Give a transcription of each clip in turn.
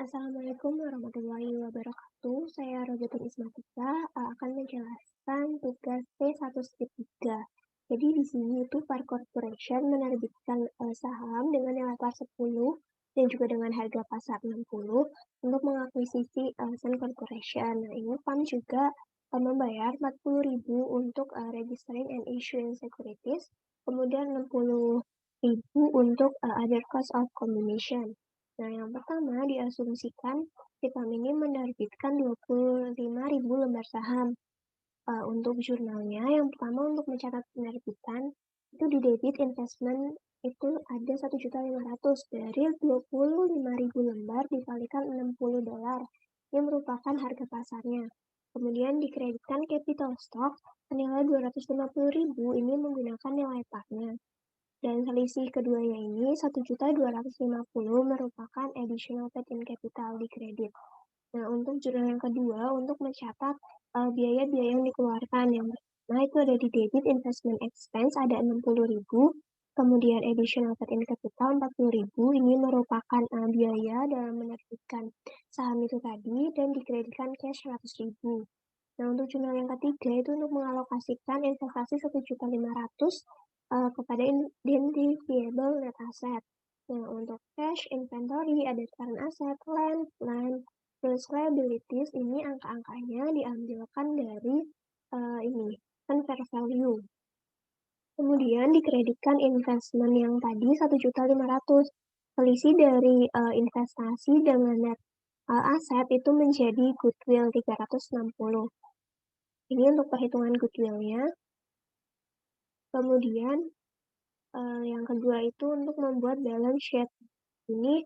Assalamualaikum warahmatullahi wabarakatuh. Saya Robiatun Ismatika akan menjelaskan tugas P1/3. Jadi di sini itu Par Corporation menerbitkan saham dengan nilai par 10 dan juga dengan harga pasar 60 untuk mengakuisisi Sun Corporation. Nah, ini fund juga membayar 40.000 untuk registering and issuing securities, kemudian 60.000 untuk other cost of combination. Nah, yang pertama diasumsikan Vitamin ini menerbitkan 25.000 lembar saham. Untuk jurnalnya, yang pertama untuk mencatat penerbitan, itu di debit investment itu ada 1.500.000 dari 25.000 lembar dikalikan $60. Yang merupakan harga pasarnya. Kemudian dikreditkan capital stock senilai 250.000 ini menggunakan nilai parnya. Dan selisih keduanya ini 1.250.000 merupakan additional paid-in capital di kredit. Nah, untuk jurnal yang kedua, untuk mencatat biaya-biaya yang dikeluarkan. Yang pertama itu ada di debit investment expense ada 60.000, kemudian additional paid-in capital 40.000. Ini merupakan biaya dalam menerbitkan saham itu tadi dan dikreditkan cash 100.000. Nah, untuk jurnal yang ketiga itu untuk mengalokasikan investasi 1.500.000 kepada identifiable net asset. Nah, untuk cash, inventory, ada current asset, land, plan, terus liabilities, ini angka-angkanya diambilkan dari ini, kan fair value. Kemudian dikreditkan investment yang tadi 1.500.000. Selisih dari investasi dengan net aset itu menjadi goodwill 360. Ini untuk perhitungan goodwill-nya. Kemudian yang kedua itu untuk membuat balance sheet. Ini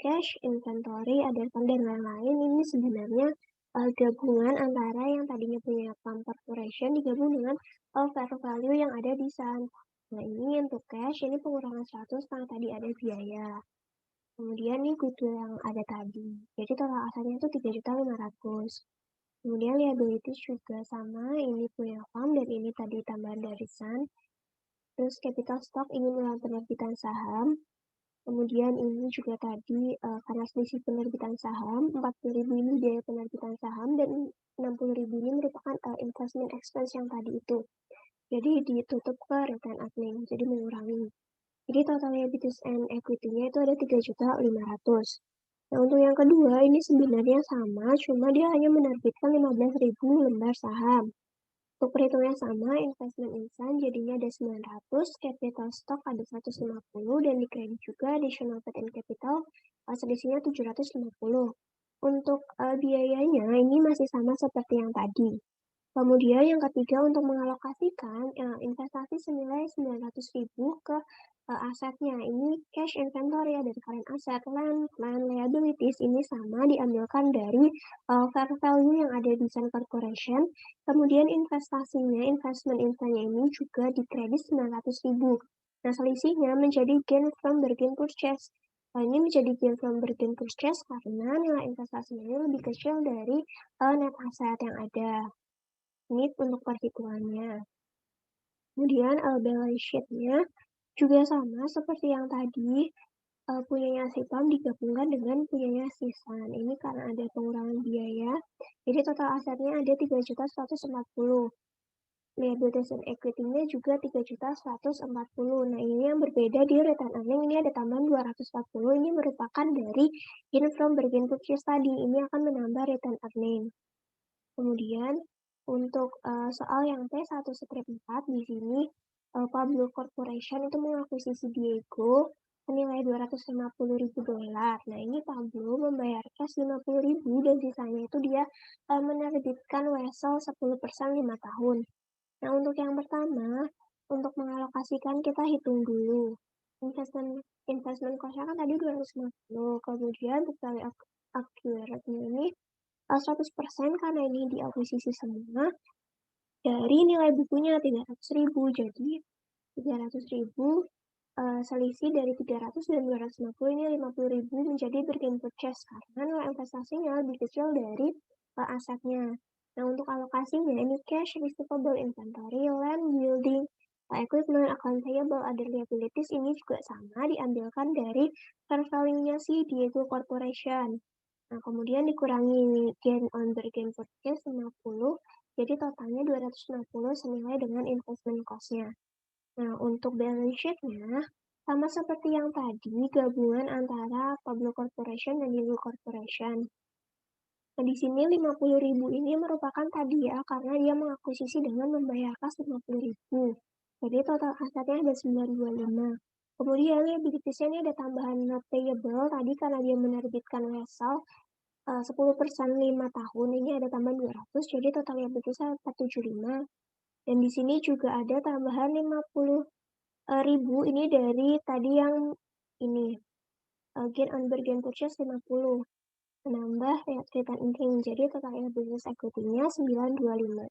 cash, inventory, ada fund dan lain-lain. Ini sebenarnya gabungan antara yang tadinya punya Palm Corporation digabung dengan fair value yang ada di Sun. Nah, ini untuk cash, ini pengurangan 100 karena tadi ada biaya. Kemudian nih goodwill yang ada tadi. Jadi total asetnya itu 3.500.000. Kemudian liabilities juga sama, ini punya Palm dan ini tadi tambahan dari Sun. Terus capital stock ini melalui penerbitan saham. Kemudian ini juga tadi karena selisih penerbitan saham, 40.000 ini biaya penerbitan saham dan 60.000 ini merupakan investment expense yang tadi itu. Jadi ditutup ke return admin, jadi mengurangi. Jadi total liabilities and equity-nya itu ada 3.500.000. Nah, untuk yang kedua ini sebenarnya sama, cuma dia hanya menerbitkan 15.000 lembar saham. Untuk perhitungannya sama, investment insan jadinya ada 900, capital stock ada 150, dan di kredit juga additional paid-in capital selisihnya 750. Untuk biayanya ini masih sama seperti yang tadi. Kemudian yang ketiga untuk mengalokasikan investasi senilai 900.000 ke asetnya. Ini cash inventory ya dari current asset, land, plan, liabilities ini sama diambilkan dari fair value yang ada di Sun Corporation. Kemudian investasinya, investment instannya ini juga dikredit 900.000. Nah, selisihnya menjadi gain from bargain purchase. Nah, ini menjadi gain from bargain purchase karena nilai investasinya ini lebih kecil dari net asset yang ada. Ini untuk perhitungannya. Kemudian balance sheet-nya juga sama seperti yang tadi, punyanya si Tom digabungkan dengan punyanya si Sun. Ini karena ada pengurangan biaya, jadi total asetnya ada 3.140. Liabilities and equity-nya juga 3.140. Nah, ini yang berbeda di return earning, ini ada tambahan 240. Ini merupakan dari gain from bargain purchase tadi. Ini akan menambah return earning. Kemudian untuk soal yang P1/4 di sini Pablo Corporation itu mengakuisisi Diego senilai $250.000. Nah, ini Pablo membayar cash 50.000 dan sisanya itu dia menerbitkan wesel 10% 5 tahun. Nah, untuk yang pertama, untuk mengalokasikan kita hitung dulu. Investment cost-nya kan tadi 250, kemudian book value accurate-nya ini 100% karena ini diakuisisi semua dari nilai bukunya 300.000. Jadi 300.000 selisih dari 300 dan 250 ini 50.000 menjadi bargain purchase karena nilai investasinya lebih kecil dari asetnya. Nah, untuk alokasinya ini cash, receivable, inventory, land, building, equipment, account payable, other liabilities ini juga sama diambilkan dari fair value-nya si Diego Corporation. Nah, kemudian dikurangi gain on bergain purchase 50, jadi totalnya 250 senilai dengan investment cost-nya. Nah, untuk balance sheet-nya, sama seperti yang tadi, gabungan antara public corporation dan legal corporation. Nah, di sini 50.000 ini merupakan tadi ya, karena dia mengakuisisi dengan membayar kas 50.000. Jadi total asetnya ada 925. Kemudian liabilities-nya ini ada tambahan not payable tadi karena dia menerbitkan wesel 10% 5 tahun, ini ada tambahan 200, jadi total liabilities-nya 475. Dan di sini juga ada tambahan 50.000 ini dari tadi yang ini gain on bargain purchase 50 menambah return income, jadi total liabilities equity-nya 925.